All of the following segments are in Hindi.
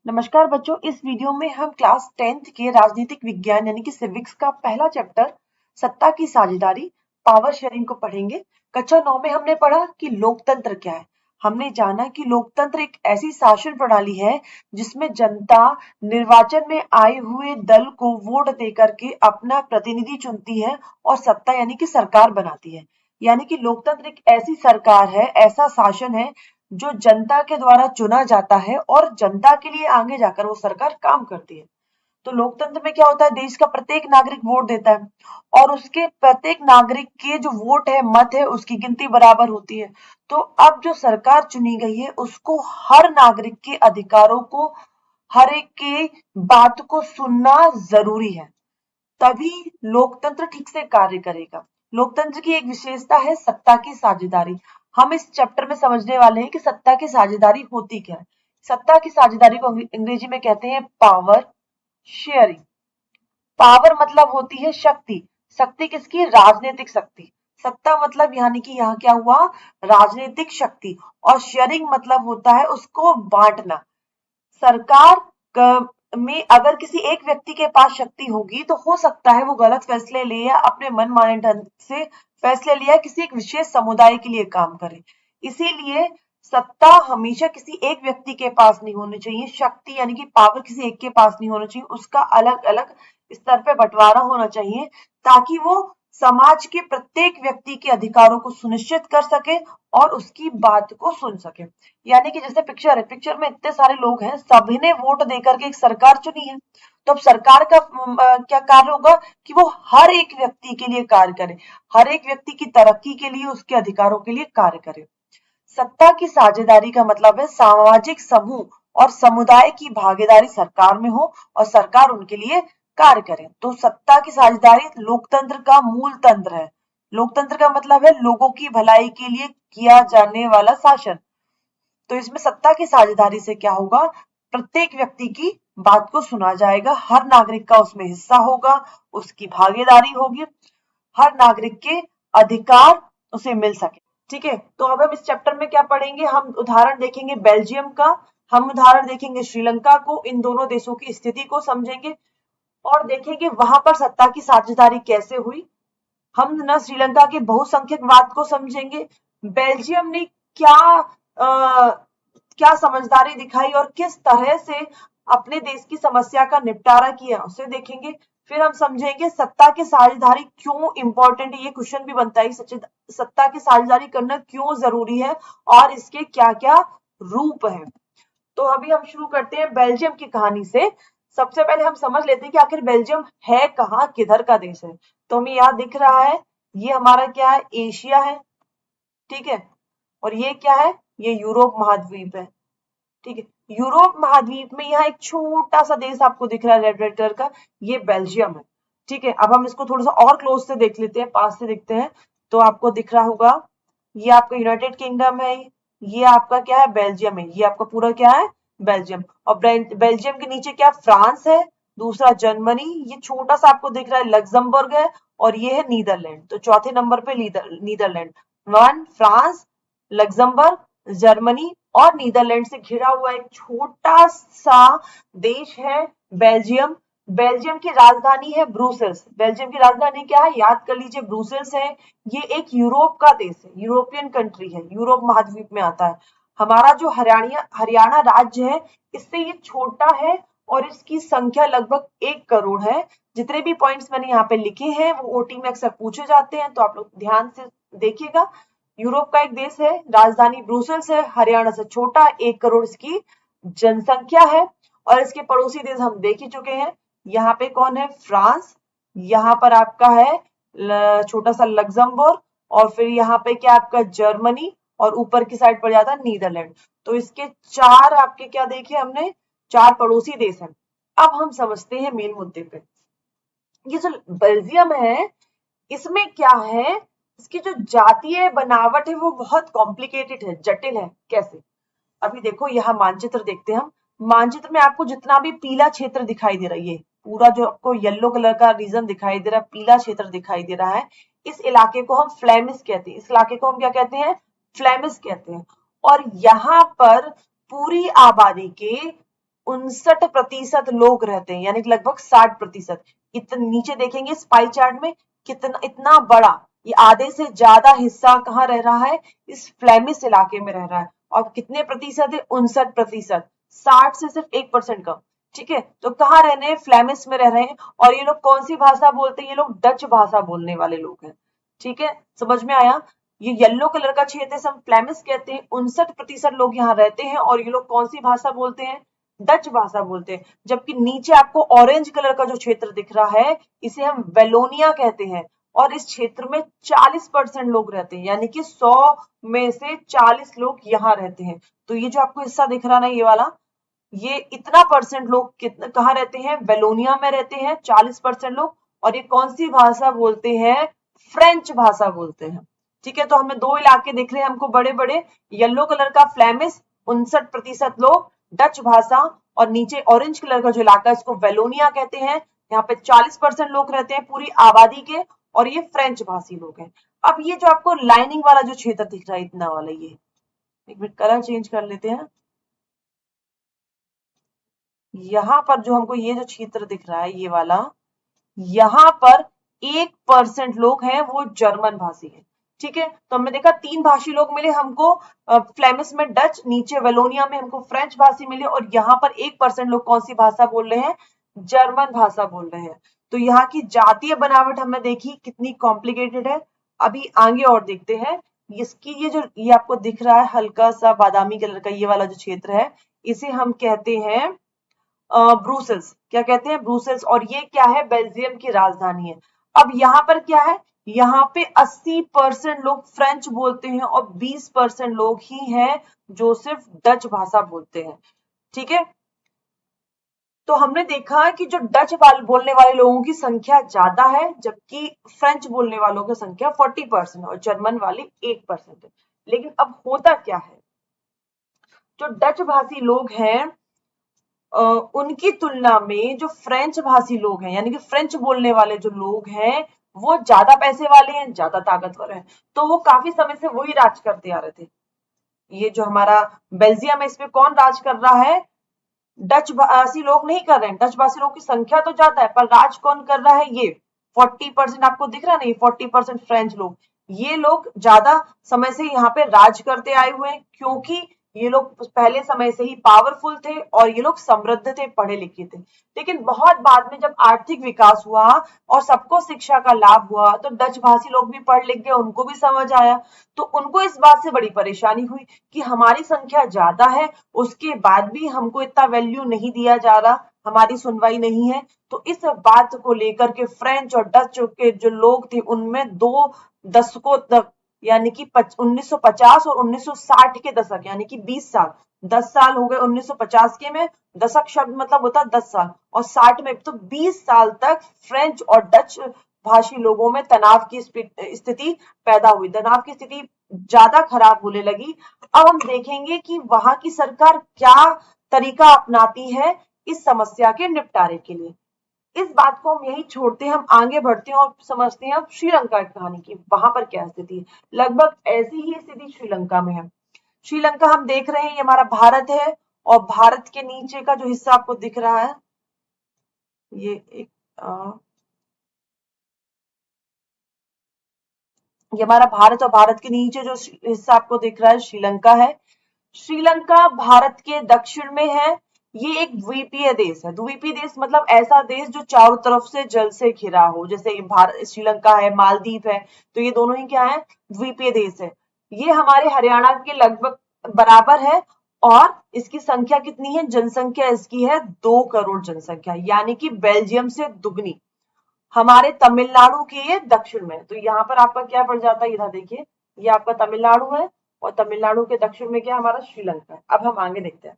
नमस्कार बच्चों, इस वीडियो में हम क्लास 10th के राजनीतिक विज्ञान यानी कि सिविक्स का पहला चैप्टर सत्ता की साझेदारी पावर शेयरिंग को पढ़ेंगे। कक्षा 9 में हमने पढ़ा कि लोकतंत्र क्या है। हमने जाना कि लोकतंत्र एक ऐसी शासन प्रणाली है जिसमें जनता निर्वाचन में आए हुए दल को वोट देकर के अपना प्रतिनिधि चुनती है और सत्ता यानी कि सरकार बनाती है। यानी कि लोकतंत्र एक ऐसी सरकार है, ऐसा शासन है जो जनता के द्वारा चुना जाता है और जनता के लिए आगे जाकर वो सरकार काम करती है। तो लोकतंत्र में क्या होता है, देश का प्रत्येक नागरिक वोट देता है और उसके प्रत्येक नागरिक के जो वोट है, मत है, उसकी गिनती बराबर होती है। तो अब जो सरकार चुनी गई है उसको हर नागरिक के अधिकारों को, हर एक के बात को सुनना जरूरी है, तभी लोकतंत्र ठीक से कार्य करेगा। लोकतंत्र की एक विशेषता है सत्ता की साझेदारी। हम इस चैप्टर में समझने वाले हैं कि सत्ता की साझेदारी होती क्या है। सत्ता की साझेदारी को अंग्रेजी में कहते हैं पावर शेयरिंग। पावर मतलब होती है शक्ति। शक्ति किसकी? राजनीतिक शक्ति। सत्ता मतलब यानी कि यहाँ क्या हुआ, राजनीतिक शक्ति। और शेयरिंग मतलब होता है उसको बांटना। सरकार में अगर किसी एक व्यक्ति के पास शक्ति होगी तो हो सकता है वो गलत फैसले ले या अपने मन माने ढंग से फैसले लिया किसी एक विशेष समुदाय के लिए काम करे। इसीलिए सत्ता हमेशा किसी एक व्यक्ति के पास नहीं होनी चाहिए। शक्ति यानी कि पावर किसी एक के पास नहीं होना चाहिए, उसका अलग अलग स्तर पे बंटवारा होना चाहिए ताकि वो समाज के प्रत्येक व्यक्ति के अधिकारों को सुनिश्चित कर सके और उसकी बात को सुन सके। यानी कि जैसे पिक्चर है, पिक्चर में इतने सारे लोग हैं, सभी ने वोट देकर के एक सरकार चुनी है। तो अब सरकार का क्या कार्य होगा कि वो हर एक व्यक्ति के लिए कार्य करे, हर एक व्यक्ति की तरक्की के लिए, उसके अधिकारों के लिए कार्य करे। सत्ता की साझेदारी का मतलब है सामाजिक समूह और समुदाय की भागीदारी सरकार में हो और सरकार उनके लिए कार्य करे। तो सत्ता की साझेदारी लोकतंत्र का मूल तंत्र है। लोकतंत्र का मतलब है लोगों की भलाई के लिए किया जाने वाला शासन। तो इसमें सत्ता की साझेदारी से क्या होगा, प्रत्येक व्यक्ति की बात को सुना जाएगा, हर नागरिक का उसमें हिस्सा होगा, उसकी भागीदारी होगी, हर नागरिक के अधिकार उसे मिल सके। ठीक है, तो अब हम इस चैप्टर में क्या पढ़ेंगे, हम उदाहरण देखेंगे बेल्जियम का, हम उदाहरण देखेंगे श्रीलंका को, इन दोनों देशों की स्थिति को समझेंगे और देखेंगे वहां पर सत्ता की साझेदारी कैसे हुई। हम ना श्रीलंका के बहुसंख्यकवाद को समझेंगे, बेल्जियम ने क्या क्या समझदारी दिखाई और किस तरह से अपने देश की समस्या का निपटारा किया उसे देखेंगे। फिर हम समझेंगे सत्ता की साझेदारी क्यों इंपॉर्टेंट है, ये क्वेश्चन भी बनता है, सत्ता की साझेदारी करना क्यों जरूरी है और इसके क्या क्या रूप हैं। तो अभी हम शुरू करते हैं बेल्जियम की कहानी से। सबसे पहले हम समझ लेते हैं कि आखिर बेल्जियम है कहाँ, किधर का देश है। तो हमें यहाँ दिख रहा है, ये हमारा क्या है, एशिया है। ठीक है, और ये क्या है, ये यूरोप महाद्वीप है। ठीक है, यूरोप महाद्वीप में यहाँ एक छोटा सा देश आपको दिख रहा है रेड रेड कलर का, ये बेल्जियम है। ठीक है, अब हम इसको थोड़ा सा और क्लोज से देख लेते हैं, पास से देखते हैं। तो आपको दिख रहा होगा, ये आपका यूनाइटेड किंगडम है, ये आपका क्या है, बेल्जियम है, ये आपका पूरा क्या है, बेल्जियम। और बेल्जियम के नीचे क्या, फ्रांस है, दूसरा जर्मनी, ये छोटा सा आपको दिख रहा है लग्जमबर्ग है, और ये है नीदरलैंड। तो चौथे नंबर पे Netherland, one France, Luxembourg, Germany और नीदरलैंड से घिरा हुआ एक छोटा सा देश है बेल्जियम। बेल्जियम की राजधानी है ब्रुसेल्स। बेल्जियम की राजधानी क्या है, याद कर लीजिए, ब्रुसेल्स है। ये एक यूरोप का देश है, यूरोपियन कंट्री है, यूरोप महाद्वीप में आता है। हमारा जो हरियाणा हरियाणा राज्य है, इससे ये छोटा है और इसकी संख्या लगभग 1 करोड़ है। जितने भी पॉइंट्स मैंने यहाँ पे लिखे हैं वो ओटी में अक्सर पूछे जाते हैं, तो आप लोग ध्यान से देखिएगा। यूरोप का एक देश है, राजधानी ब्रुसेल्स है, हरियाणा से छोटा, 1 करोड़ इसकी जनसंख्या है। और इसके पड़ोसी देश हम देख ही चुके हैं, यहाँ पे कौन है, फ्रांस, यहाँ पर आपका है छोटा सा लग्जमबर्ग, और फिर यहाँ पे क्या आपका जर्मनी, और ऊपर की साइड पर जाता है नीदरलैंड। तो इसके चार आपके क्या देखे हमने, चार पड़ोसी देश हैं। अब हम समझते हैं मेन मुद्दे पे। ये जो बेल्जियम है, इसमें क्या है, इसकी जो जातीय बनावट है वो बहुत कॉम्प्लिकेटेड है, जटिल है। कैसे, अभी देखो यहाँ मानचित्र देखते हैं हम। मानचित्र में आपको जितना भी पीला क्षेत्र दिखाई दे रहा है, ये पूरा जो आपको येलो कलर का रीजन दिखाई दे रहा है, पीला क्षेत्र दिखाई दे रहा है, इस इलाके को हम फ्लेमिश कहते हैं। इस इलाके को हम क्या कहते हैं, फ्लेमिश कहते हैं। और यहाँ पर पूरी आबादी के 59% लोग रहते हैं, यानी लगभग 60%। इतना नीचे देखेंगे इस पाई चार्ट में कितना इतना बड़ा, ये आधे से ज्यादा हिस्सा कहाँ रह रहा है, इस फ्लेमिश इलाके में रह रहा है। और कितने प्रतिशत है, 59%, 60 से सिर्फ 1% कम। ठीक है, तो कहाँ रहने हैं, फ्लेमिश में रह रहे हैं। और ये लोग कौन सी भाषा बोलते हैं, ये लोग डच भाषा बोलने वाले लोग हैं। ठीक है, समझ में आया। ये येलो कलर का क्षेत्र है, हम फ्लेमिश कहते हैं। 59% लोग यहाँ रहते हैं और ये लोग कौन सी भाषा बोलते हैं, डच भाषा बोलते हैं। जबकि नीचे आपको ऑरेंज कलर का जो क्षेत्र दिख रहा है, इसे हम वेलोनिया कहते हैं। और इस क्षेत्र में 40% लोग रहते हैं, यानी कि 100 में से 40 लोग यहाँ रहते हैं। तो ये जो आपको हिस्सा दिख रहा ना, ये वाला, ये इतना परसेंट लोग कितना कहाँ रहते हैं, वेलोनिया में रहते हैं 40% लोग। और ये कौन सी भाषा बोलते हैं, फ्रेंच भाषा बोलते हैं। ठीक है, तो हमें दो इलाके दिख रहे हैं हमको बड़े बड़े, येलो कलर का फ्लेमिश 59% लोग डच भाषा, और नीचे ऑरेंज कलर का जो इलाका है इसको वेलोनिया कहते हैं। यहाँ पे 40% लोग रहते हैं पूरी आबादी के, और ये फ्रेंच भाषी लोग हैं। अब ये जो आपको लाइनिंग वाला जो क्षेत्र दिख रहा है इतना वाला, ये एक मिनट कलर चेंज कर लेते हैं। यहाँ पर जो हमको ये जो क्षेत्र दिख रहा है ये वाला, यहाँ पर 1% लोग हैं वो जर्मन भाषी हैं। ठीक है, तो हमने देखा 3 भाषी लोग मिले हमको, फ्लेमिश में डच, नीचे वेलोनिया में हमको फ्रेंच भाषी मिले, और यहाँ पर 1% लोग कौन सी भाषा बोल रहे हैं, जर्मन भाषा बोल रहे हैं। तो यहाँ की जातीय बनावट हमने देखी कितनी कॉम्प्लिकेटेड है। अभी आगे और देखते हैं। इसकी ये जो ये आपको दिख रहा है हल्का सा बादामी कलर का ये वाला जो क्षेत्र है, इसे हम कहते हैं ब्रुसेल्स। क्या कहते हैं, ब्रुसेल्स। और ये क्या है, बेल्जियम की राजधानी है। अब यहाँ पर क्या है, यहाँ पे 80% लोग फ्रेंच बोलते हैं और 20% लोग ही हैं जो सिर्फ डच भाषा बोलते हैं। ठीक है, तो हमने देखा कि जो डच बोलने वाले लोगों की संख्या ज्यादा है, जबकि फ्रेंच बोलने वालों की संख्या 40% और जर्मन वाली 8% है। लेकिन अब होता क्या है, जो डच भाषी लोग हैं उनकी तुलना में जो फ्रेंच भाषी लोग हैं, यानी कि फ्रेंच बोलने वाले जो लोग हैं, वो ज्यादा पैसे वाले हैं, ज्यादा ताकतवर हैं। तो वो काफी समय से वही राज करते आ रहे थे। ये जो हमारा बेल्जियम है, इस पे कौन राज कर रहा है, डच भाषी लोग नहीं कर रहे हैं। डच भाषी लोगों की संख्या तो ज्यादा है, पर राज कौन कर रहा है, ये 40% आपको दिख रहा नहीं, 40% फ्रेंच लोग। ये लोग ज्यादा समय से यहाँ पे राज करते आए हुए हैं, क्योंकि ये लोग पहले समय से ही पावरफुल थे और ये लोग समृद्ध थे, पढ़े लिखे थे। लेकिन बहुत बाद में जब आर्थिक विकास हुआ और सबको शिक्षा का लाभ हुआ, तो डच भाषी लोग भी पढ़ लिख गए, उनको भी समझ आया। तो उनको इस बात से बड़ी परेशानी हुई कि हमारी संख्या ज्यादा है, उसके बाद भी हमको इतना वैल्यू नहीं दिया जा रहा, हमारी सुनवाई नहीं है। तो इस बात को लेकर के फ्रेंच और डच के जो लोग थे, उनमें 2 दशकों तक, यानी कि 1950 और 1960 के दशक, यानी कि 20 साल, 10 साल हो गए 1950 के में, दशक शब्द मतलब होता है 10 साल, और 60 में तो 20 साल तक फ्रेंच और डच भाषी लोगों में तनाव की स्थिति पैदा हुई, तनाव की स्थिति ज्यादा खराब होने लगी। अब हम देखेंगे कि वहां की सरकार क्या तरीका अपनाती है इस समस्या के निपटारे के लिए। इस बात को हम यही छोड़ते हैं, हम आगे बढ़ते हैं और समझते हैं अब श्रीलंका की कहानी की, वहां पर क्या स्थिति है। लगभग ऐसी ही स्थिति श्रीलंका में है। श्रीलंका हम देख रहे हैं, ये हमारा भारत है, और भारत के नीचे का जो हिस्सा आपको दिख रहा है, ये एक ये हमारा भारत, और भारत के नीचे जो हिस्सा आपको दिख रहा है श्रीलंका है। श्रीलंका भारत के दक्षिण में है। ये एक द्वीपीय देश है। द्वीपीय देश मतलब ऐसा देश जो चारों तरफ से जल से घिरा हो, जैसे भारत, श्रीलंका है, मालदीव है, तो ये दोनों ही क्या है, द्वीपीय देश है। ये हमारे हरियाणा के लगभग बराबर है, और इसकी संख्या कितनी है, जनसंख्या इसकी है 2 करोड़ जनसंख्या, यानी कि बेल्जियम से दुगनी। हमारे तमिलनाडु के ये दक्षिण में, तो यहाँ पर आपका क्या पड़ जाता है, इधर देखिए, ये आपका तमिलनाडु है, और तमिलनाडु के दक्षिण में क्या हमारा श्रीलंका है। अब हम आगे देखते हैं।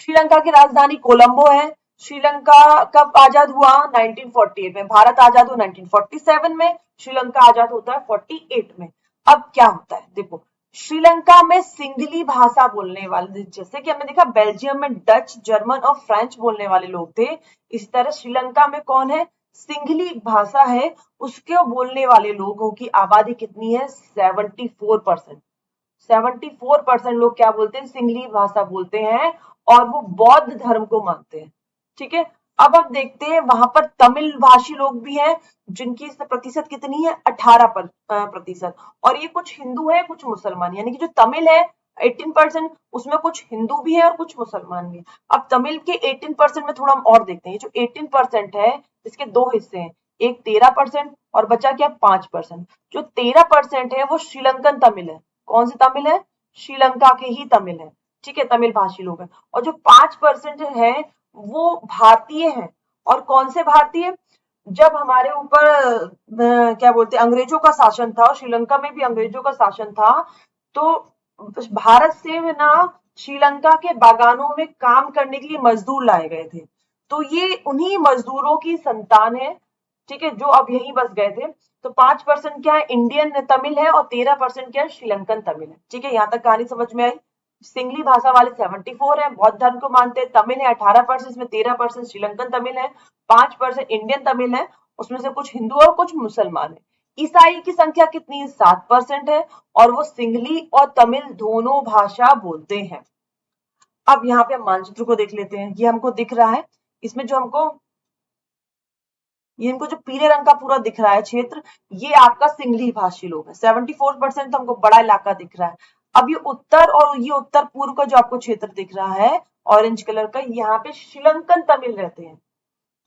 श्रीलंका की राजधानी कोलंबो है। श्रीलंका कब आजाद हुआ, 1948 में। भारत आजाद हुआ 1947 में, श्रीलंका आजाद होता है 48 में। अब क्या होता है, देखो, श्रीलंका में सिंगली भाषा बोलने वाले, जैसे कि हमने देखा बेल्जियम में डच, जर्मन और फ्रेंच बोलने वाले लोग थे, इस तरह श्रीलंका में कौन है, सिंगली भाषा है, उसके बोलने वाले लोगों की आबादी कितनी है, 74%। 74% लोग क्या बोलते हैं, सिंगली भाषा बोलते हैं और वो बौद्ध धर्म को मानते हैं। ठीक है, अब हम देखते हैं वहां पर तमिल भाषी लोग भी हैं जिनकी प्रतिशत कितनी है, 18%। और ये कुछ हिंदू है कुछ मुसलमान, यानी कि जो तमिल है 18%, उसमें कुछ हिंदू भी है और कुछ मुसलमान भी है। अब तमिल के 18% में थोड़ा हम और देखते हैं, जो 18% है इसके दो हिस्से हैं, एक 13% और बचा क्या 5%। जो 13% है वो श्रीलंकन तमिल है। कौन सी तमिल है, श्रीलंका के ही तमिल है। ठीक है, तमिल भाषी लोग हैं। और जो 5% है वो भारतीय हैं। और कौन से भारतीय, जब हमारे ऊपर क्या बोलते हैं अंग्रेजों का शासन था और श्रीलंका में भी अंग्रेजों का शासन था, तो भारत से ना श्रीलंका के बागानों में काम करने के लिए मजदूर लाए गए थे। तो ये उन्हीं मजदूरों की संतान है। ठीक है, जो अब यहीं बस गए थे। तो 5% क्या है, इंडियन तमिल है और 13% क्या है, श्रीलंकन तमिल है। ठीक है, यहाँ तक कहानी समझ में आई। सिंगली भाषा वाले 74 है, बौद्ध धर्म को मानते हैं। तमिल है 18%, इसमें 13% श्रीलंकन तमिल है, 5% इंडियन तमिल है, उसमें से कुछ हिंदू और कुछ मुसलमान है। ईसाई की संख्या कितनी है, 7% है, और वो सिंगली और तमिल दोनों भाषा बोलते हैं। अब यहाँ पे हम मानचित्र को देख लेते हैं, ये हमको दिख रहा है, इसमें जो हमको ये इनको जो पीले रंग का पूरा दिख रहा है क्षेत्र, ये आपका सिंगली भाषी लोग है। 74% तो हमको बड़ा इलाका दिख रहा है। अब ये उत्तर और ये उत्तर पूर्व का जो आपको क्षेत्र दिख रहा है ऑरेंज कलर का, यहाँ पे श्रीलंकन तमिल रहते हैं।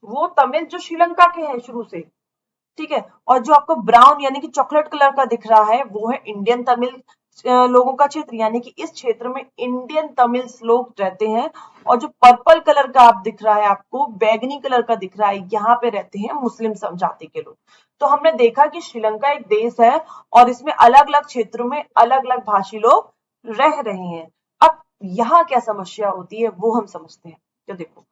वो तमिल जो श्रीलंका के हैं शुरू से। ठीक है, और जो आपको ब्राउन यानी कि चॉकलेट कलर का दिख रहा है वो है इंडियन तमिल लोगों का क्षेत्र, यानी कि इस क्षेत्र में इंडियन तमिल लोग रहते हैं। और जो पर्पल कलर का आप दिख रहा है, आपको बैगनी कलर का दिख रहा है, यहाँ पे रहते हैं मुस्लिम जाति के लोग। तो हमने देखा कि श्रीलंका एक देश है और इसमें अलग अलग क्षेत्रों में अलग अलग भाषी लोग रह रहे हैं। अब यहाँ क्या समस्या होती है वो हम समझते हैं। तो देखो,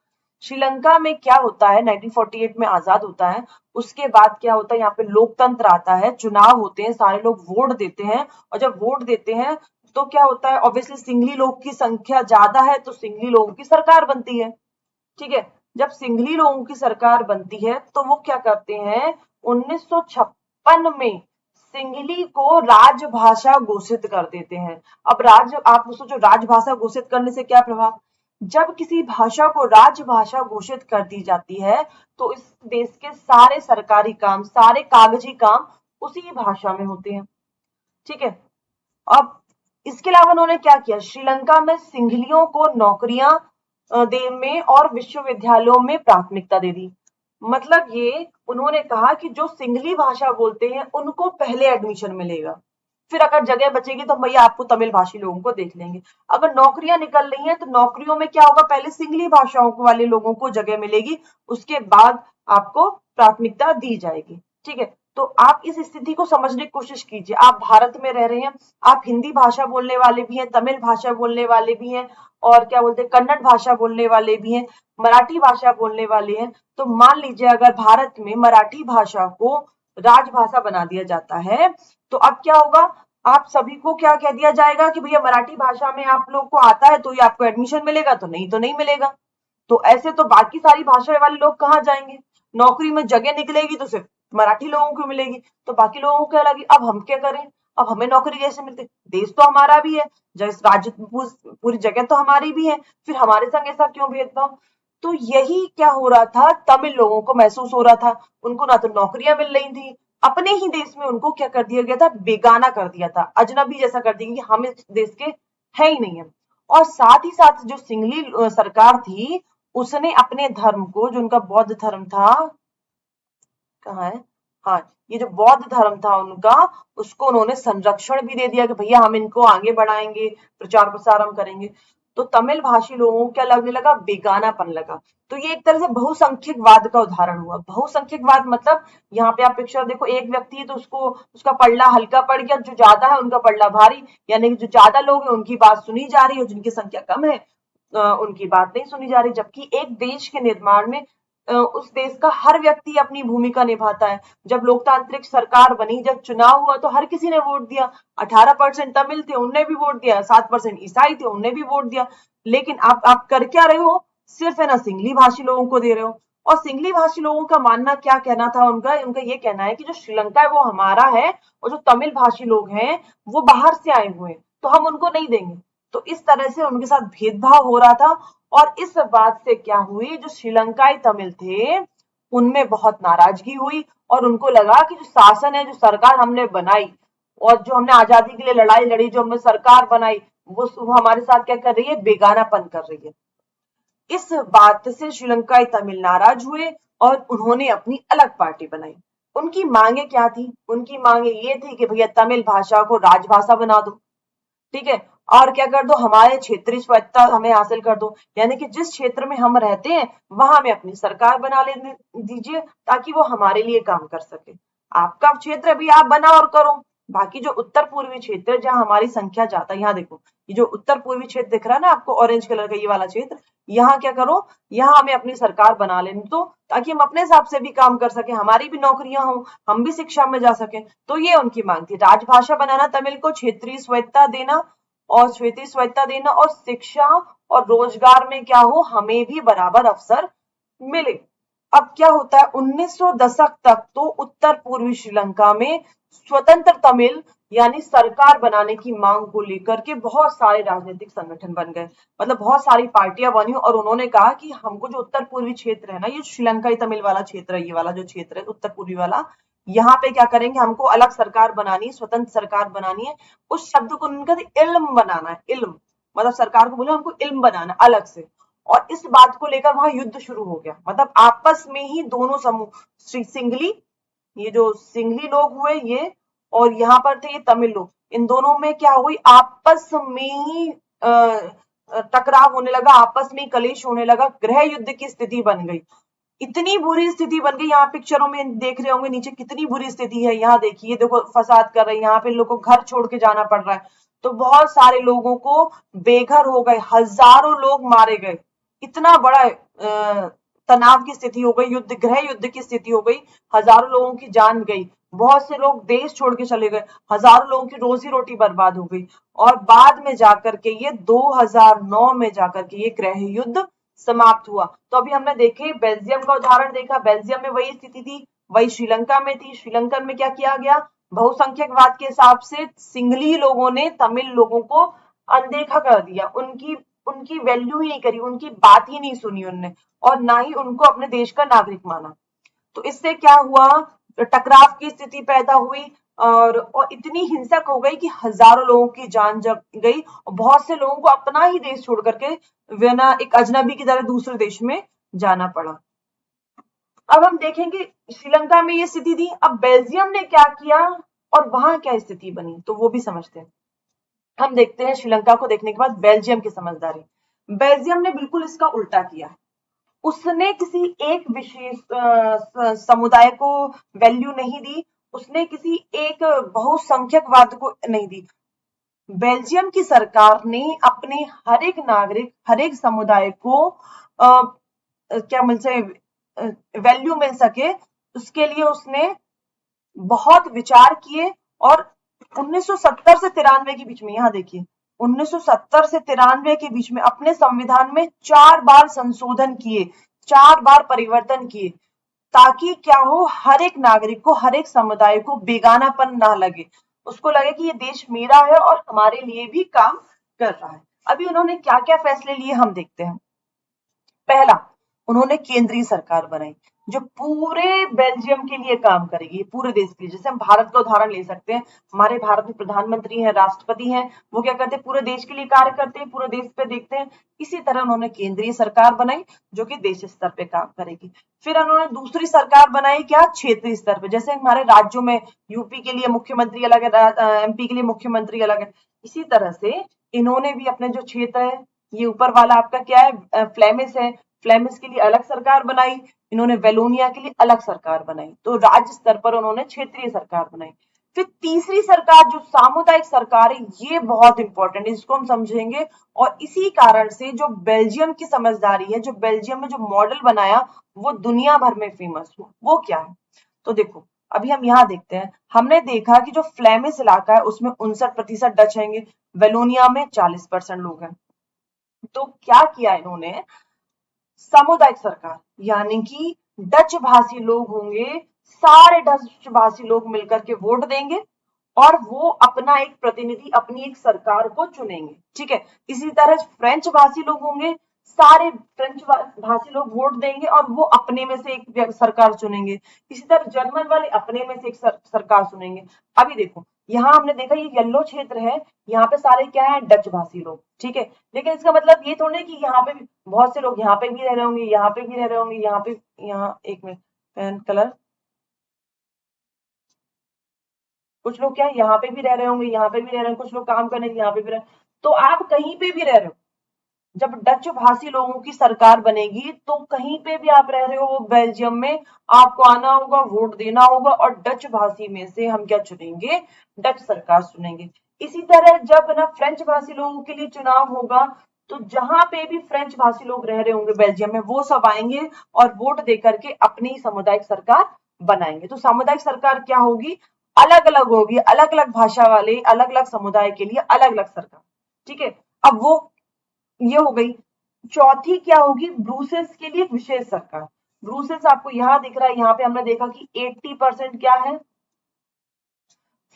श्रीलंका में क्या होता है, 1948 में आजाद होता है, उसके बाद क्या होता है, यहाँ पे लोकतंत्र आता है, चुनाव होते हैं, सारे लोग वोट देते हैं। और जब वोट देते हैं तो क्या होता है, ऑब्वियसली सिंगली लोग की संख्या ज्यादा है तो सिंगली लोगों की सरकार बनती है। ठीक है, जब सिंगली लोगों की सरकार बनती है तो वो क्या करते हैं, 1956 में सिंगली को राजभाषा घोषित कर देते हैं। अब आप सोचो राजभाषा घोषित करने से क्या प्रभाव, जब किसी भाषा को राजभाषा घोषित कर दी जाती है तो इस देश के सारे सरकारी काम, सारे कागजी काम उसी भाषा में होते हैं। ठीक है, अब इसके अलावा उन्होंने क्या किया, श्रीलंका में सिंगलियों को नौकरियां दे में और विश्वविद्यालयों में प्राथमिकता दे दी। मतलब ये उन्होंने कहा कि जो सिंगली भाषा बोलते हैं उनको पहले एडमिशन मिलेगा, फिर अगर जगह बचेगी तो भैया आपको तमिल भाषी लोगों को देख लेंगे। अगर नौकरियां निकल रही हैं तो नौकरियों में क्या होगा, पहले सिंगली भाषाओं वाले लोगों को जगह मिलेगी, उसके बाद आपको प्राथमिकता दी जाएगी। ठीक है, तो आप इस स्थिति को समझने की कोशिश कीजिए। आप भारत में रह रहे हैं, आप हिंदी भाषा बोलने वाले भी हैं, तमिल भाषा बोलने वाले भी हैं, और क्या बोलते हैं कन्नड़ भाषा बोलने वाले भी हैं, मराठी भाषा बोलने वाले हैं। तो मान लीजिए अगर भारत में मराठी भाषा को राजभाषा बना दिया जाता है तो अब क्या होगा, आप सभी को क्या कह दिया जाएगा कि भैया मराठी भाषा में आप लोग को आता है तो ये आपको एडमिशन मिलेगा, तो नहीं मिलेगा। तो ऐसे तो बाकी सारी भाषा वाले लोग कहाँ जाएंगे, नौकरी में जगह निकलेगी तो सिर्फ मराठी लोगों को मिलेगी, तो बाकी लोगों को क्या लगी, अब हम क्या करें, अब हमें नौकरी कैसे मिलती, देश तो हमारा भी है, राज्य पूरी जगह तो हमारी भी है, फिर हमारे संग ऐसा क्यों भेदभाव। तो यही क्या हो रहा था, तमिल लोगों को महसूस हो रहा था, उनको ना तो नौकरियां मिल रही थी, अपने ही देश में उनको क्या कर दिया गया था, बेगाना कर दिया था, अजनबी जैसा कर दिया कि हम इस देश के है ही नहीं है। और साथ ही साथ जो सिंगली सरकार थी उसने अपने धर्म को, जो उनका बौद्ध धर्म था, कहाँ है, हाँ, ये जो बौद्ध धर्म था उनका, उसको उन्होंने संरक्षण भी दे दिया कि भैया हम इनको आगे बढ़ाएंगे, प्रचार प्रसार हम करेंगे। तो तमिल भाषी लोगों को क्या लगने लगा, बेगानापन लगा। तो ये एक तरह से बहुसंख्यकवाद का उदाहरण हुआ। बहुसंख्यकवाद मतलब यहाँ पे आप पिक्चर देखो, एक व्यक्ति है तो उसको उसका पलड़ा हल्का पड़ गया, जो ज्यादा है उनका पलड़ा भारी, यानी कि जो ज्यादा लोग हैं उनकी बात सुनी जा रही है, जिनकी संख्या कम है उनकी बात नहीं सुनी जा रही। जबकि एक देश के निर्माण में उस देश का हर व्यक्ति अपनी भूमिका निभाता है। जब लोकतांत्रिक सरकार बनी, जब चुनाव हुआ तो हर किसी ने वोट दिया। 18% तमिल थे, उनने भी वोट दिया, 7% ईसाई थे, उनने भी वोट दिया। लेकिन आप कर क्या रहे हो, सिर्फ है ना सिंगली भाषी लोगों को दे रहे हो। और सिंगली भाषी लोगों का मानना क्या कहना था, उनका उनका ये कहना है कि जो श्रीलंका है वो हमारा है, और जो तमिल भाषी लोग हैं वो बाहर से आए हुए हैं। तो हम उनको नहीं देंगे। तो इस तरह से उनके साथ भेदभाव हो रहा था और इस बात से क्या हुई, जो श्रीलंकाई तमिल थे उनमें बहुत नाराजगी हुई और उनको लगा कि जो शासन है, जो सरकार हमने बनाई और जो हमने आजादी के लिए लड़ाई लड़ी, जो हमने सरकार बनाई, वो हमारे साथ क्या कर रही है, बेगानापन कर रही है। इस बात से श्रीलंकाई तमिल नाराज हुए और उन्होंने अपनी अलग पार्टी बनाई। उनकी मांगे क्या थी? उनकी मांगे ये थी कि भैया तमिल भाषा को राजभाषा बना दो, ठीक है, और क्या कर दो, हमारे क्षेत्रीय स्वायत्तता हमें हासिल कर दो, यानी कि जिस क्षेत्र में हम रहते हैं वहां हमें अपनी सरकार बना लेने दीजिए ताकि वो हमारे लिए काम कर सके। आपका क्षेत्र भी आप बना और करो, बाकी जो उत्तर पूर्वी क्षेत्र है जहां हमारी संख्या ज्यादा है, यहाँ देखो ये जो उत्तर पूर्वी क्षेत्र दिख रहा है ना आपको ऑरेंज कलर का, ये वाला क्षेत्र, यहाँ क्या करो, यहाँ हमें अपनी सरकार बना लेने दो ताकि हम अपने हिसाब से भी काम कर सके, हमारी भी नौकरियां हो, हम भी शिक्षा में जा सके। तो ये उनकी मांग थी, राजभाषा बनाना तमिल को, क्षेत्रीय स्वायत्तता देना और क्षेत्रीय स्वायत्तता देना, और शिक्षा और रोजगार में क्या हो, हमें भी बराबर अवसर मिले। अब क्या होता है, 1900 दशक तक तो उत्तर पूर्वी श्रीलंका में स्वतंत्र तमिल यानी सरकार बनाने की मांग को लेकर के बहुत सारे राजनीतिक संगठन बन गए, मतलब बहुत सारी पार्टियां बनी और उन्होंने कहा कि हमको जो उत्तर पूर्वी क्षेत्र है ना, ये श्रीलंकाई तमिल वाला क्षेत्र है, ये वाला जो क्षेत्र है उत्तर पूर्वी वाला, यहाँ पे क्या करेंगे, हमको अलग सरकार बनानी है, स्वतंत्र सरकार बनानी है। उस शब्द को उनका इल्म बनाना है, इल्म मतलब सरकार को बोले हमको इल्म बनाना अलग से। और इस बात को लेकर वहां युद्ध शुरू हो गया, मतलब आपस में ही दोनों समूह, सिंगली, ये जो सिंगली लोग हुए ये, और यहाँ पर थे ये तमिल लोग, इन दोनों में क्या हुई, आपस में ही टकराव होने लगा, आपस में ही कलेश होने लगा, गृह युद्ध की स्थिति बन गई। इतनी बुरी स्थिति बन गई, यहाँ पिक्चरों में देख रहे होंगे नीचे कितनी बुरी स्थिति है, यहाँ देखिए देखो फसाद कर रहे हैं, यहाँ पे लोगों को घर छोड़ के जाना पड़ रहा है। तो बहुत सारे लोगों को बेघर हो गए, हजारों लोग मारे गए, इतना बड़ा तनाव की स्थिति हो गई, युद्ध, गृह युद्ध की स्थिति हो गई, हजारों लोगों की जान गई, बहुत से लोग देश छोड़ के चले गए, हजारों लोगों की रोजी रोटी बर्बाद हो गई। और बाद में जाकर के ये 2009 में जाकर के ये गृह युद्ध समाप्त हुआ। तो अभी हमने देखे बेल्जियम का उदाहरण देखा, बेल्जियम में वही स्थिति थी, वही श्रीलंका में थी। श्रीलंका में क्या किया गया, बहुसंख्यकवाद के हिसाब से सिंगली लोगों ने तमिल लोगों को अनदेखा कर दिया, उनकी उनकी वैल्यू ही नहीं करी, उनकी बात ही नहीं सुनी उनने, और ना ही उनको अपने देश का नागरिक माना। तो इससे क्या हुआ, टकराव की स्थिति पैदा हुई और इतनी हिंसक हो गई कि हजारों लोगों की जान जब गई और बहुत से लोगों को अपना ही देश छोड़ करके वरना एक अजनबी की तरह दूसरे देश में जाना पड़ा। अब हम देखेंगे श्रीलंका में ये स्थिति थी, अब बेल्जियम ने क्या किया और वहां क्या स्थिति बनी, तो वो भी समझते हैं। हम देखते हैं श्रीलंका को देखने के बाद बेल्जियम की समझदारी। बेल्जियम ने बिल्कुल इसका उल्टा किया, उसने किसी एक विशेष समुदाय को वैल्यू नहीं दी, उसने किसी एक बहुसंख्यकवाद को नहीं दी। बेल्जियम की सरकार ने अपने हर एक नागरिक, हर एक समुदाय को क्या मिल सके, वैल्यू मिल सके, उसके लिए उसने बहुत विचार किए। और 1970 से 93 के बीच में, यहां देखिए 1970 से 93 के बीच में अपने संविधान में 4 बार संशोधन किए, 4 बार परिवर्तन किए, ताकि क्या हो, हर एक नागरिक को, हर एक समुदाय को बेगानापन ना लगे, उसको लगे कि ये देश मेरा है और हमारे लिए भी काम कर रहा है। अभी उन्होंने क्या क्या फैसले लिए हम देखते हैं। पहला, उन्होंने केंद्रीय सरकार बनाई जो पूरे बेल्जियम के लिए काम करेगी, पूरे देश के लिए। जैसे हम भारत का उदाहरण ले सकते हैं, हमारे भारत में प्रधानमंत्री हैं, राष्ट्रपति हैं, वो क्या करते हैं, पूरे देश के लिए कार्य करते हैं, पूरे देश पे देखते हैं। इसी तरह उन्होंने केंद्रीय सरकार बनाई जो कि देश स्तर पे काम करेगी। फिर उन्होंने दूसरी सरकार बनाई क्या, क्षेत्रीय स्तर पे। जैसे हमारे राज्यों में यूपी के लिए मुख्यमंत्री अलग है, एमपी के लिए मुख्यमंत्री अलग है, इसी तरह से इन्होंने भी अपने जो क्षेत्र है, ये ऊपर वाला आपका क्या है, फ्लेमिश है, फ्लेमिश के लिए अलग सरकार बनाई, इन्होंने वेलोनिया के लिए अलग सरकार बनाई। तो राज्य स्तर पर उन्होंने क्षेत्रीय सरकार बनाई। फिर तीसरी सरकार जो सामुदायिक सरकार है, ये बहुत इंपॉर्टेंट है, इसको हम समझेंगे। और इसी कारण से जो बेल्जियम की समझदारी है, जो बेल्जियम में जो मॉडल बनाया, वो दुनिया भर में फेमस हुआ। वो क्या है, तो देखो अभी हम यहाँ देखते हैं, हमने देखा कि जो फ्लेमिश इलाका है उसमें 59% डच हैंगे, वेलोनिया में 40% लोग हैं। तो क्या किया इन्होंने, सामुदायिक सरकार, यानी कि डच भाषी लोग होंगे, सारे डच भाषी लोग मिलकर के वोट देंगे और वो अपना एक प्रतिनिधि, अपनी एक सरकार को चुनेंगे। ठीक है, इसी तरह फ्रेंच भाषी लोग होंगे, सारे फ्रेंच भाषी लोग वोट देंगे और वो अपने में से एक सरकार चुनेंगे। इसी तरह जर्मन वाले अपने में से एक सरकार चुनेंगे। अभी देखो यहाँ हमने देखा ये येलो क्षेत्र है, यहाँ पे सारे क्या है, डच भाषी लोग। ठीक है, लेकिन इसका मतलब ये थोड़ी कि यहाँ पे बहुत से लोग यहाँ पे भी रह रहे होंगे, यहाँ पे भी रह रहे होंगे, यहाँ पे, यहाँ एक मिनट, पेन कलर, कुछ लोग क्या है यहाँ पे भी रह रहे होंगे, यहाँ पे भी रह रहे होंगे, कुछ लोग काम करने यहाँ पे भी रह, तो आप कहीं पे भी रह रहे हो, जब डच भाषी लोगों की सरकार बनेगी तो कहीं पे भी आप रह रहे हो बेल्जियम में, आपको आना होगा, वोट देना होगा और डच भाषी में से हम क्या चुनेंगे, डच सरकार चुनेंगे। इसी तरह जब ना फ्रेंच भाषी लोगों के लिए चुनाव होगा, तो जहां पे भी फ्रेंच भाषी लोग रह रहे होंगे बेल्जियम में, वो सब आएंगे और वोट देकर के अपनी सामुदायिक सरकार बनाएंगे। तो सामुदायिक सरकार क्या होगी, अलग अलग होगी, अलग अलग भाषा वाले अलग अलग समुदाय के लिए अलग अलग सरकार। ठीक है, अब वो ये हो गई। चौथी क्या होगी, ब्रूसेल्स के लिए विशेष सरकार। ब्रूसेल्स आपको यहाँ दिख रहा है, यहाँ पे हमने देखा कि 80% क्या है,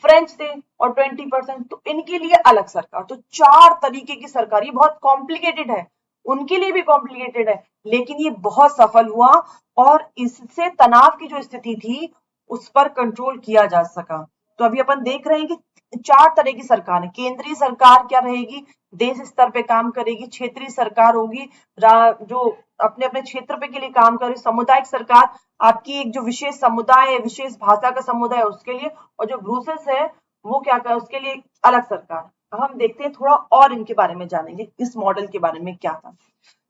फ्रेंच थे और 20%, तो इनके लिए अलग सरकार। तो 4 तरीके की सरकार, ये बहुत कॉम्प्लिकेटेड है, उनके लिए भी कॉम्प्लिकेटेड है, लेकिन ये बहुत सफल हुआ और इससे तनाव की जो स्थिति थी उस पर कंट्रोल किया जा सका। तो अभी अपन देख रहे हैं कि 4 तरह की सरकार है। केंद्रीय सरकार क्या रहेगी, देश स्तर पे काम करेगी। क्षेत्रीय सरकार होगी, जो अपने अपने क्षेत्र पे के लिए काम करे। सामुदायिक सरकार आपकी एक जो विशेष समुदाय है, विशेष भाषा का समुदाय है उसके लिए। और जो ब्रूसेल्स है वो क्या कर, उसके लिए अलग सरकार। हम देखते हैं थोड़ा और इनके बारे में जानेंगे, इस मॉडल के बारे में क्या था।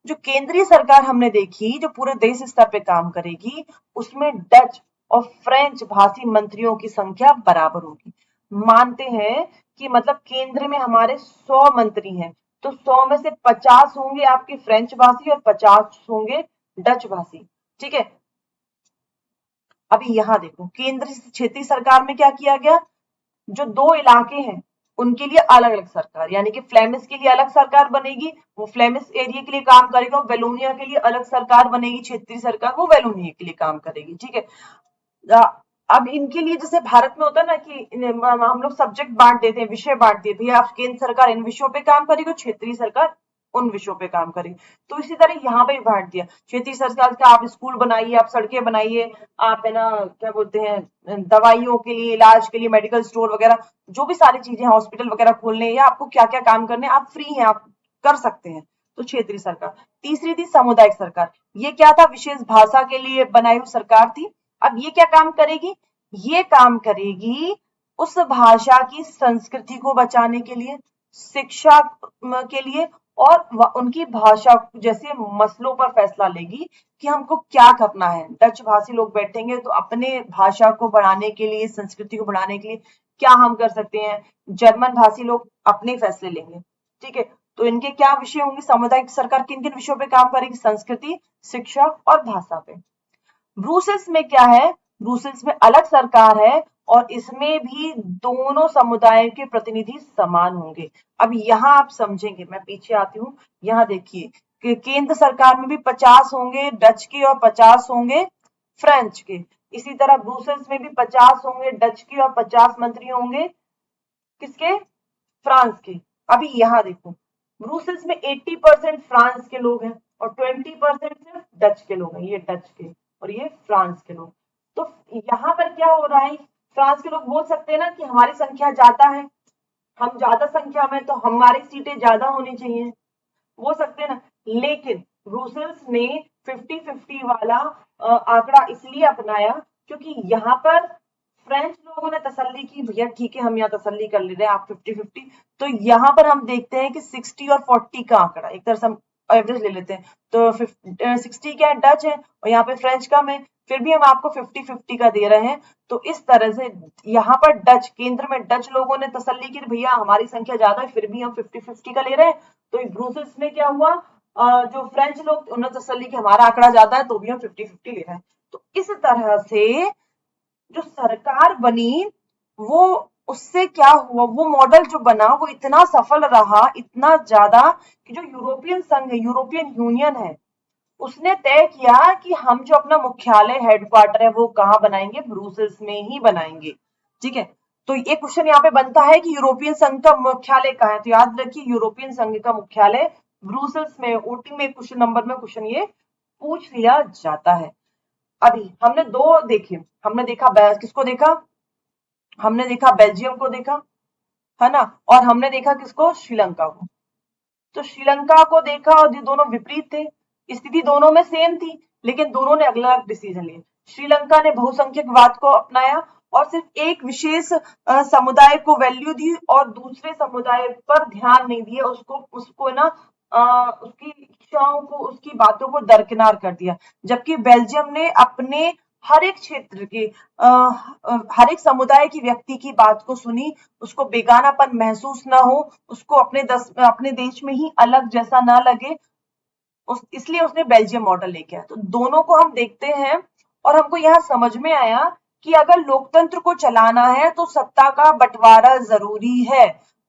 जो केंद्रीय सरकार हमने देखी, जो पूरे देश स्तर पे काम करेगी, उसमें डच और फ्रेंच भाषी मंत्रियों की संख्या बराबर होगी। मानते हैं कि मतलब केंद्र में हमारे 100 मंत्री हैं, तो 100 में से 50 होंगे आपके फ्रेंच भाषी और 50 होंगे डच भाषी। ठीक है, अभी यहाँ देखो केंद्र क्षेत्रीय सरकार में क्या किया गया, जो 2 इलाके हैं उनके लिए अलग अलग सरकार, यानी कि फ्लेमिश के लिए अलग सरकार बनेगी, वो फ्लेमिश एरिया के लिए काम करेगा। वेलोनिया के लिए अलग सरकार बनेगी, क्षेत्रीय सरकार, वो वेलोनिया के लिए काम करेगी। ठीक है, अब इनके लिए जैसे भारत में होता है ना कि हम लोग सब्जेक्ट बांट देते हैं, विषय बांट देते हैं, केंद्र सरकार इन विषयों पे काम करेगी, क्षेत्रीय सरकार उन विषयों पे काम करेगी। तो इसी तरह यहाँ पे भी बांट दिया, क्षेत्रीय सरकार का आप स्कूल बनाइए, आप सड़कें बनाइए, आप है ना क्या बोलते हैं दवाइयों के लिए, इलाज के लिए मेडिकल स्टोर वगैरह, जो भी सारी चीजें हॉस्पिटल वगैरह खोलने या आपको क्या क्या काम करने, आप फ्री हैं, आप कर सकते हैं। तो क्षेत्रीय सरकार। तीसरी थी सामुदायिक सरकार, ये क्या था, विशेष भाषा के लिए बनाई हुई सरकार थी। अब ये क्या काम करेगी, ये काम करेगी उस भाषा की संस्कृति को बचाने के लिए, शिक्षा के लिए, और उनकी भाषा जैसे मसलों पर फैसला लेगी कि हमको क्या करना है। डच भाषी लोग बैठेंगे तो अपने भाषा को बढ़ाने के लिए, संस्कृति को बढ़ाने के लिए क्या हम कर सकते हैं, जर्मन भाषी लोग अपने फैसले लेंगे। ठीक है, तो इनके क्या विषय होंगे, सामुदायिक सरकार किन किन विषयों पे काम करेगी, संस्कृति, शिक्षा और भाषा पे। ब्रूसेल्स में क्या है, ब्रूसेल्स में अलग सरकार है और इसमें भी दोनों समुदाय के प्रतिनिधि समान होंगे। अब यहाँ आप समझेंगे, मैं पीछे आती हूँ, यहाँ देखिए कि केंद्र सरकार में भी 50 होंगे डच के और 50 होंगे फ्रेंच के। इसी तरह ब्रूसेल्स में भी 50 होंगे डच के और 50 मंत्री होंगे किसके, फ्रांस के। अभी यहाँ देखो ब्रूसेल्स में 80% फ्रांस के लोग हैं और 20% सिर्फ डच के लोग हैं, ये डच के और ये फ्रांस के लोग। तो यहाँ पर क्या हो रहा है, फ्रांस के लोग बोल सकते हैं ना कि हमारी संख्या ज्यादा है, हम ज्यादा संख्या में, तो हमारी सीटें ज्यादा होनी चाहिए, बोल सकते हैं ना। लेकिन ब्रूसेल्स ने 50-50 वाला आंकड़ा इसलिए अपनाया क्योंकि यहाँ पर फ्रेंच लोगों ने तसल्ली की, भैया ठीक है हम यहाँ तसल्ली कर ले रहे हैं, आप 50-50। तो यहाँ पर हम देखते हैं कि 60 और 40 का आंकड़ा, एक तरह से हम एवरेज ले लेते हैं, तो 60 क्या है, डच है और यहाँ पे फ्रेंच कम है, फिर भी हम आपको 50-50 का दे रहे हैं। तो इस तरह से यहाँ पर डच, केंद्र में डच लोगों ने तसल्ली की, भैया हमारी संख्या ज्यादा है फिर भी हम 50-50 का ले रहे हैं। तो ब्रूसेल्स में क्या हुआ, जो फ्रेंच लोग उन्होंने तसल्ली की हमारा आंकड़ा ज्यादा है तो भी हम 50-50 ले रहे हैं। तो इस तरह से जो सरकार बनी, वो उससे क्या हुआ, वो मॉडल जो बना वो इतना सफल रहा, इतना ज्यादा कि जो यूरोपियन संघ है, यूरोपियन यूनियन है, उसने तय किया कि हम जो अपना मुख्यालय हेडक्वार्टर है वो कहाँ बनाएंगे, ब्रूसेल्स में ही बनाएंगे। ठीक है, तो ये क्वेश्चन यहाँ पे बनता है कि यूरोपियन संघ का मुख्यालय कहाँ है, तो याद रखिए यूरोपियन संघ का मुख्यालय ब्रुसेल्स में, ओटी में क्वेश्चन नंबर में क्वेश्चन ये पूछ लिया जाता है। अभी हमने दो देखे, हमने देखा किसको देखा, हमने देखा बेल्जियम को देखा, है ना, और हमने देखा किसको, श्रीलंका को। तो श्रीलंका को देखा और ये दोनों विपरीत थे, स्थिति दोनों में सेम थी, लेकिन दोनों ने अलग अलग डिसीजन लिए। श्रीलंका ने बहुसंख्यकवाद को अपनाया और सिर्फ एक विशेष समुदाय को वैल्यू दी और दूसरे समुदाय पर ध्यान नहीं दिया, उसको उसको ना उसकी इच्छाओं को, उसकी बातों को दरकिनार कर दिया। जबकि बेल्जियम ने अपने हर एक क्षेत्र के हर एक समुदाय की व्यक्ति की बात को सुनी, उसको बेगानापन महसूस ना हो, उसको अपने देश में ही अलग जैसा ना लगे, इसलिए उसने बेल्जियम मॉडल लेके आया। तो दोनों को हम देखते हैं और हमको यहाँ समझ में आया कि अगर लोकतंत्र को चलाना है तो सत्ता का बंटवारा जरूरी है।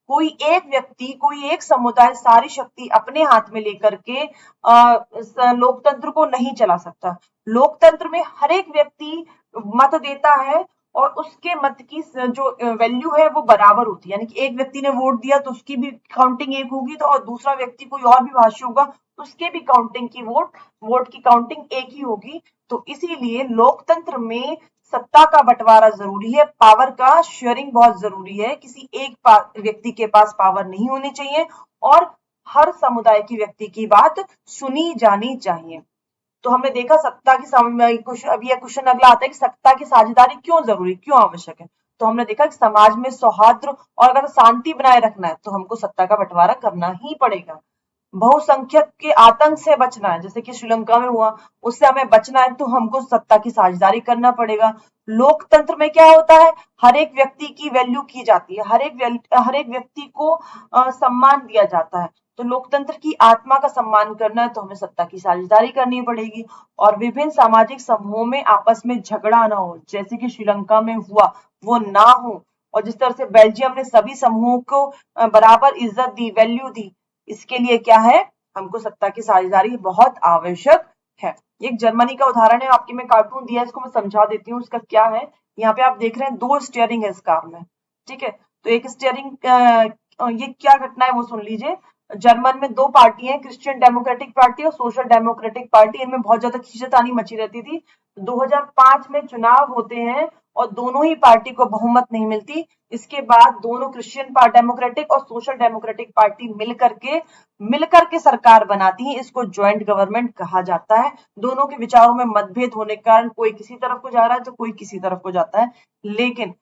कोई एक व्यक्ति, कोई एक समुदाय सारी शक्ति अपने हाथ में लेकर के लोकतंत्र को नहीं चला सकता। लोकतंत्र में हर एक व्यक्ति मत देता है और उसके मत की जो वैल्यू है वो बराबर होती है, यानी कि एक व्यक्ति ने वोट दिया तो उसकी भी काउंटिंग एक होगी, तो और दूसरा व्यक्ति कोई और भी भाषी होगा उसके भी काउंटिंग की वोट की काउंटिंग एक ही होगी। तो इसीलिए लोकतंत्र में सत्ता का बंटवारा जरूरी है, पावर का शेयरिंग बहुत जरूरी है। किसी एक व्यक्ति के पास पावर नहीं होनी चाहिए और हर समुदाय की व्यक्ति की बात सुनी जानी चाहिए। तो हमने देखा सत्ता की अब यह क्वेश्चन अगला आता है कि सत्ता की साझेदारी क्यों जरूरी, क्यों आवश्यक है। तो हमने देखा कि समाज में सौहार्द और अगर शांति बनाए रखना है तो हमको सत्ता का बंटवारा करना ही पड़ेगा। बहुसंख्यक के आतंक से बचना है, जैसे कि श्रीलंका में हुआ, उससे हमें बचना है तो हमको सत्ता की साझेदारी करना पड़ेगा। लोकतंत्र में क्या होता है, हर एक व्यक्ति की वैल्यू की जाती है, हर एक व्यक्ति को सम्मान दिया जाता है। तो लोकतंत्र की आत्मा का सम्मान करना है तो हमें सत्ता की साझेदारी करनी पड़ेगी और विभिन्न सामाजिक समूहों में आपस में झगड़ा ना हो, जैसे कि श्रीलंका में हुआ वो ना हो, और जिस तरह से बेल्जियम ने सभी समूहों को बराबर इज्जत दी, वैल्यू दी। इसके लिए क्या है, हमको सत्ता की साझेदारी बहुत आवश्यक है। एक जर्मनी का उदाहरण है, आपके में कार्टून दिया है, इसको मैं समझा देती हूँ इसका क्या है। यहाँ पे आप देख रहे हैं दो स्टीयरिंग है इस कार में, ठीक है। तो एक स्टीयरिंग, ये क्या घटना है वो सुन लीजिए। जर्मन में दो पार्टी है, क्रिश्चियन डेमोक्रेटिक पार्टी और सोशल डेमोक्रेटिक पार्टी, इनमें बहुत ज्यादा खींचातानी मची रहती थी। 2005 में चुनाव होते हैं और दोनों ही पार्टी को बहुमत नहीं मिलती। इसके बाद दोनों क्रिश्चियन डेमोक्रेटिक और सोशल डेमोक्रेटिक पार्टी मिलकर के सरकार बनाती है। इसको ज्वाइंट गवर्नमेंट कहा जाता है। दोनों के विचारों में मतभेद होने के कारण कोई किसी तरफ को जा रहा है तो कोई किसी तरफ को जाता है, लेकिन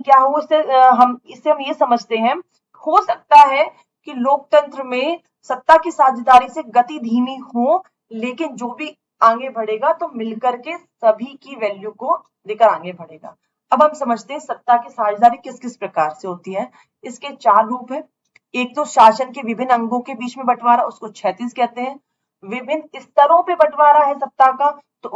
क्या हो, इससे हम ये समझते हैं, हो सकता है कि लोकतंत्र में सत्ता की साझेदारी से गति धीमी हो, लेकिन जो भी आगे बढ़ेगा तो मिलकर के सभी की वैल्यू को लेकर आगे बढ़ेगा। अब हम समझते हैं सत्ता की साझेदारी किस किस प्रकार से होती है। इसके चार रूप है। एक तो शासन के विभिन्न अंगों के बीच में बंटवारा, उसको क्षैतिज कहते हैं। विभिन्न स्तरों पे बंटवारा है सत्ता का, तो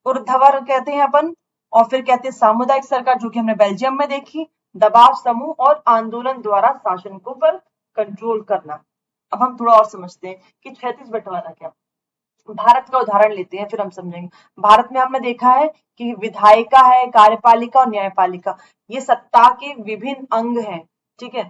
ऊर्ध्वाधर कहते हैं अपन। और फिर कहते हैं सामुदायिक सरकार, जो कि हमने बेल्जियम में देखी। दबाव समूह और आंदोलन द्वारा शासकों पर कंट्रोल करना। अब हम थोड़ा और समझते हैं कि क्षैतिज बंटवारा क्या। भारत का उदाहरण लेते हैं फिर हम समझेंगे। भारत में हमने देखा है कि विधायिका है, कार्यपालिका और न्यायपालिका, ये सत्ता के विभिन्न अंग हैं, ठीक है।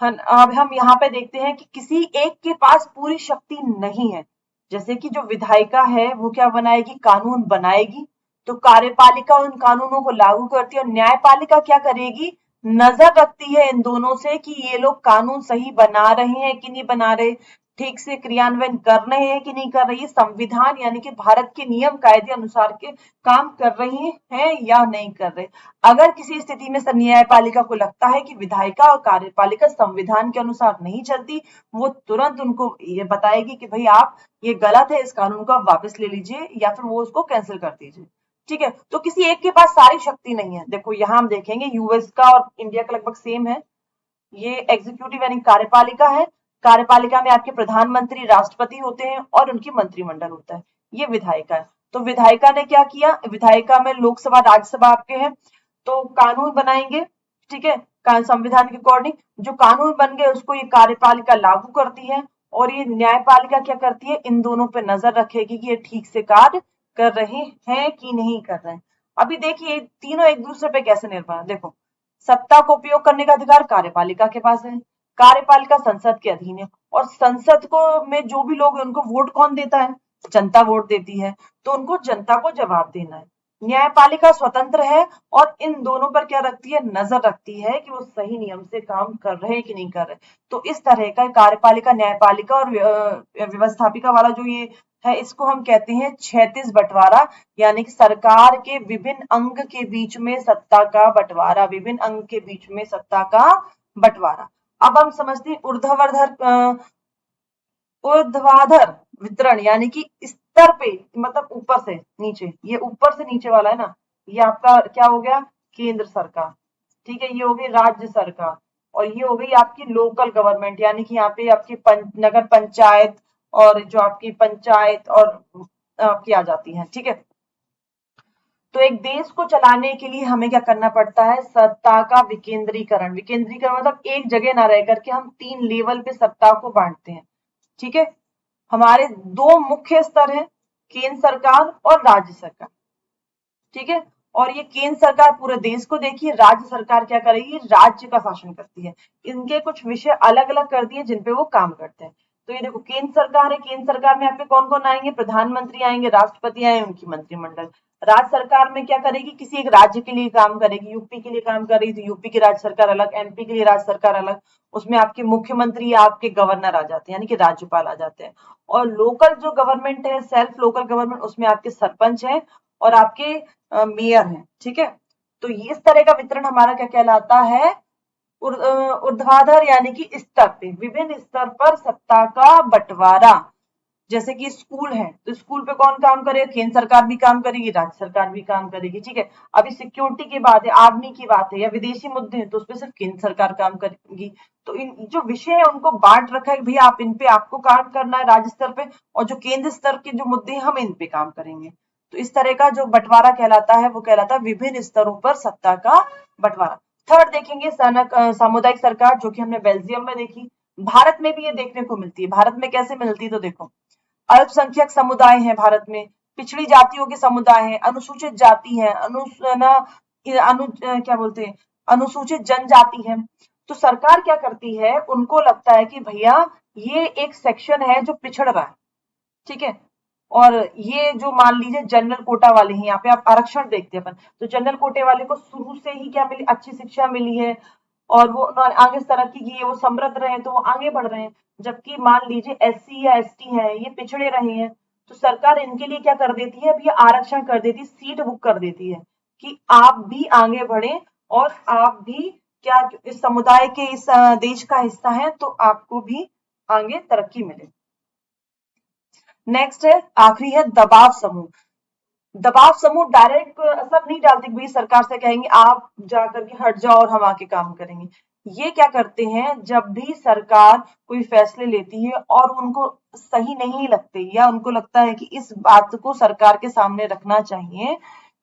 अब हम यहाँ पे देखते हैं कि किसी एक के पास पूरी शक्ति नहीं है। जैसे कि जो विधायिका है वो क्या बनाएगी, कानून बनाएगी। तो कार्यपालिका उन कानूनों को लागू करती है और न्यायपालिका क्या करेगी, नजर रखती है इन दोनों से कि ये लोग कानून सही बना रहे हैं कि नहीं बना रहे, ठीक से क्रियान्वयन कर रहे हैं कि नहीं कर रही है, संविधान यानी कि भारत के नियम कायदे अनुसार के काम कर रही हैं या नहीं कर रहे। अगर किसी स्थिति में न्यायपालिका को लगता है कि विधायिका और कार्यपालिका संविधान के अनुसार नहीं चलती, वो तुरंत उनको ये बताएगी कि भाई आप ये गलत है, इस कानून को आप वापस ले लीजिए या फिर वो उसको कैंसिल कर दीजिए, ठीक है। तो किसी एक के पास सारी शक्ति नहीं है। देखो यहाँ हम देखेंगे यूएस का और इंडिया का लगभग सेम है। ये एग्जीक्यूटिव यानी कार्यपालिका है। कार्यपालिका में आपके प्रधानमंत्री, राष्ट्रपति होते हैं और उनकी मंत्रिमंडल होता है। ये विधायिका है। तो विधायिका ने क्या किया, विधायिका में लोकसभा राज्यसभा आपके हैं, तो कानून बनाएंगे, ठीक है, संविधान के अकॉर्डिंग। जो कानून बन गए उसको ये कार्यपालिका लागू करती है और ये न्यायपालिका क्या करती है, इन दोनों पे नजर रखेगी कि ये ठीक से कार्य कर रहे हैं कि नहीं कर रहे हैं। अभी देखिए तीनों एक दूसरे पे कैसे निर्भर है। देखो, सत्ता को उपयोग करने का अधिकार कार्यपालिका के पास है, कार्यपालिका संसद के अधीन है, और संसद को में जो भी लोग हैं उनको वोट कौन देता है? जनता वोट देती है, तो उनको जनता को जवाब देना है। न्यायपालिका स्वतंत्र है और इन दोनों पर क्या रखती है? नजर रखती है कि वो सही नियम से काम कर रहे हैं कि नहीं कर रहे। तो इस तरह का कार्यपालिका, न्यायपालिका और व्यवस्थापिका वाला जो ये है, इसको हम कहते हैं क्षैतिज बंटवारा, यानी कि सरकार के विभिन्न अंग के बीच में सत्ता का बंटवारा, विभिन्न अंग के बीच में सत्ता का बंटवारा। अब हम समझते हैं ऊर्ध्वाधर वितरण, यानी कि स्तर पे, मतलब ऊपर से नीचे, ये ऊपर से नीचे वाला है ना, ये आपका क्या हो गया? केंद्र सरकार, ठीक है, ये हो गई राज्य सरकार, और ये हो गई आपकी लोकल गवर्नमेंट, यानी कि यहाँ पे आपकी नगर पंचायत, और जो आपकी पंचायत और आपकी आ जाती है, ठीक है। तो एक देश को चलाने के लिए हमें क्या करना पड़ता है? सत्ता का विकेंद्रीकरण। विकेंद्रीकरण मतलब एक जगह ना रह करके हम 3 लेवल पे सत्ता को बांटते हैं, ठीक है। हमारे 2 मुख्य स्तर हैं, केंद्र सरकार और राज्य सरकार, ठीक है। और ये केंद्र सरकार पूरे देश को देखिए, राज्य सरकार क्या करेगी? राज्य का शासन करती है। इनके कुछ विषय अलग अलग कर दिए जिनपे वो काम करते हैं। तो ये देखो, केंद्र सरकार है, केंद्र सरकार में आपके कौन कौन आएंगे? प्रधानमंत्री आएंगे, राष्ट्रपति आएंगे, उनकी मंत्रिमंडल। राज्य सरकार में क्या करेगी? किसी एक राज्य के लिए काम करेगी, यूपी के लिए काम कर रही, तो यूपी की राज्य सरकार अलग, एमपी के लिए राज्य सरकार अलग, उसमें आपके मुख्यमंत्री या आपके गवर्नर आ जाते हैं, यानी कि राज्यपाल आ जाते हैं। और लोकल जो गवर्नमेंट है, सेल्फ लोकल गवर्नमेंट, उसमें आपके सरपंच है और आपके मेयर हैं, ठीक है। तो ये इस तरह का वितरण हमारा क्या कहलाता है? ऊर्ध्वाधर, यानी कि स्तर पे, विभिन्न स्तर पर सत्ता का बंटवारा। जैसे कि स्कूल है, तो स्कूल पे कौन काम करेगा? केंद्र सरकार भी काम करेगी, राज्य सरकार भी काम करेगी, ठीक है। अभी सिक्योरिटी की बात है, आर्मी की बात है, या विदेशी मुद्दे हैं, तो उसपे सिर्फ केंद्र सरकार काम करेगी। तो इन जो विषय है उनको बांट रखा है, भैया आप इन पे आपको काम करना है राज्य स्तर पे, और जो केंद्र स्तर के जो मुद्दे हैं हम इन पे काम करेंगे। तो इस तरह का जो बंटवारा कहलाता है वो कहलाता है विभिन्न स्तरों पर सत्ता का बंटवारा। थर्ड देखेंगे सामुदायिक सरकार, जो कि हमने बेल्जियम में देखी। भारत में भी ये देखने को मिलती है। भारत में कैसे मिलती है? तो देखो, अल्पसंख्यक समुदाय है भारत में, पिछड़ी जातियों के समुदाय है, अनुसूचित जाति है, क्या बोलते हैं, अनुसूचित जनजाति है। तो सरकार क्या करती है? उनको लगता है कि भैया ये एक सेक्शन है जो पिछड़ रहा है, ठीक है। और ये जो मान लीजिए जनरल कोटा वाले हैं, यहाँ पे आप आरक्षण देखते हैं अपन, तो जनरल कोटे वाले को शुरू से ही क्या मिली? अच्छी शिक्षा मिली है, और वो आगे तरक्की की है, वो समृद्ध रहे, तो वो आगे बढ़ रहे हैं। जबकि मान लीजिए एससी या एसटी है, ये पिछड़े रहे हैं, तो सरकार इनके लिए क्या कर देती है? अब ये आरक्षण कर देती है, सीट बुक कर देती है कि आप भी आगे बढ़े, और आप भी क्या इस समुदाय के, इस देश का हिस्सा है, तो आपको भी आगे तरक्की मिले। नेक्स्ट है, आखिरी है दबाव समूह। दबाव समूह डायरेक्ट असर नहीं डालते, भाई सरकार से कहेंगे आप जा करके हट जाओ और हम आके काम करेंगे। ये क्या करते हैं? जब भी सरकार कोई फैसले लेती है और उनको सही नहीं लगते, या उनको लगता है कि इस बात को सरकार के सामने रखना चाहिए,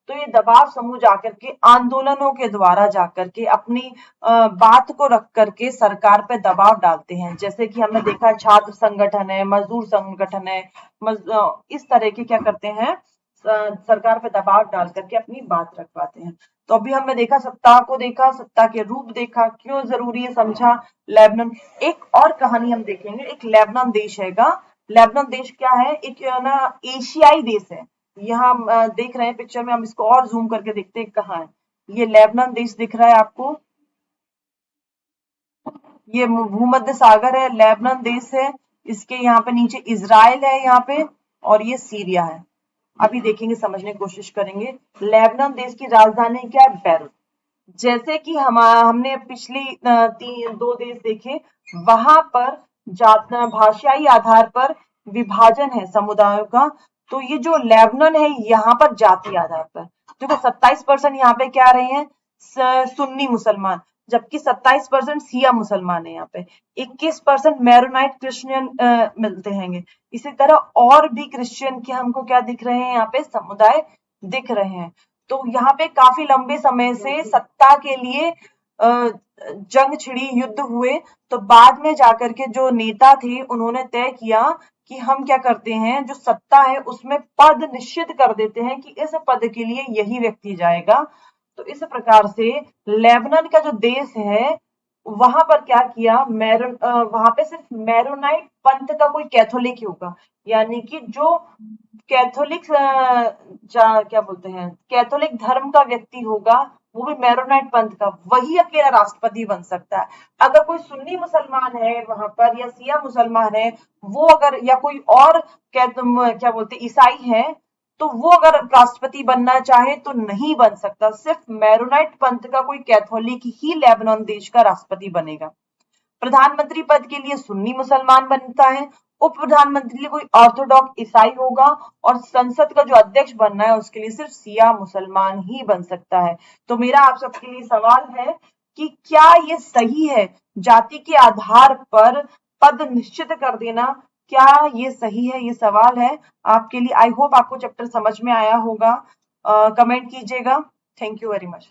तो ये दबाव समूह जाकर के आंदोलनों के द्वारा जाकर के अपनी बात को रख करके सरकार पे दबाव डालते हैं। जैसे कि हमने देखा, छात्र संगठन है, मजदूर संगठन है, इस तरह के क्या करते हैं? सरकार पे दबाव डाल करके अपनी बात रखवाते हैं। तो अभी हमने देखा, सत्ता को देखा, सत्ता के रूप देखा, क्यों जरूरी है समझा, लेबनान। एक और कहानी हम देखेंगे, एक लेबनान देश हैगा। लेबनान देश क्या है? एक ना एशियाई देश है। यहाँ हम देख रहे हैं पिक्चर में, हम इसको और जूम करके देखते हैं कहाँ है। ये लेबनान देश दिख रहा है आपको, ये भूमध्य सागर है, लेबनान देश है, इसके यहाँ पे नीचे इजराइल है यहाँ पे, और ये सीरिया है। अभी देखेंगे, समझने की कोशिश करेंगे। लेबनान देश की राजधानी क्या है? बैरूत। जैसे कि हमने पिछली 2 देश देखे, वहां पर जात भाषाई आधार पर विभाजन है समुदायों का। तो ये जो लेबनान है, यहाँ पर जाति आधार पर देखो, 27% यहाँ पे क्या रहे हैं? सुन्नी मुसलमान, जबकि 27% सिया मुसलमान है यहाँ पे। 21% मैरोनाइट क्रिश्चियन मिलते हैं। इसी तरह और भी क्रिश्चियन के हमको क्या दिख रहे हैं? यहाँ पे समुदाय दिख रहे हैं। तो यहाँ पे काफी लंबे समय से सत्ता के लिए जंग छिड़ी, युद्ध हुए। तो बाद में जाकर के जो नेता थे, उन्होंने तय किया कि हम क्या करते हैं, जो सत्ता है उसमें पद निश्चित कर देते हैं कि इस पद के लिए यही व्यक्ति जाएगा। तो इस प्रकार से लेबनान का जो देश है वहां पर क्या किया, वहां पे सिर्फ मैरोनाइट पंथ का कोई कैथोलिक ही होगा, यानी कि जो कैथोलिक क्या बोलते हैं, कैथोलिक धर्म का व्यक्ति होगा, वो भी मैरोनाइट पंथ का, वही अकेला राष्ट्रपति बन सकता है। अगर कोई सुन्नी मुसलमान है वहां पर या सिया मुसलमान है, वो अगर या कोई और क्या बोलते ईसाई है, तो वो अगर राष्ट्रपति बनना चाहे तो नहीं बन सकता। सिर्फ मैरोनाइट पंथ का कोई कैथोलिक ही लेबनान देश का राष्ट्रपति बनेगा। प्रधानमंत्री पद के लिए सुन्नी मुसलमान बनता है, उप प्रधानमंत्री के लिए कोई ऑर्थोडॉक्स ईसाई होगा, और संसद का जो अध्यक्ष बनना है उसके लिए सिर्फ सिया मुसलमान ही बन सकता है। तो मेरा आप सबके लिए सवाल है कि क्या ये सही है जाति के आधार पर पद निश्चित कर देना, क्या ये सही है? ये सवाल है आपके लिए। आई होप आपको चैप्टर समझ में आया होगा। कमेंट कीजिएगा। Thank you very much.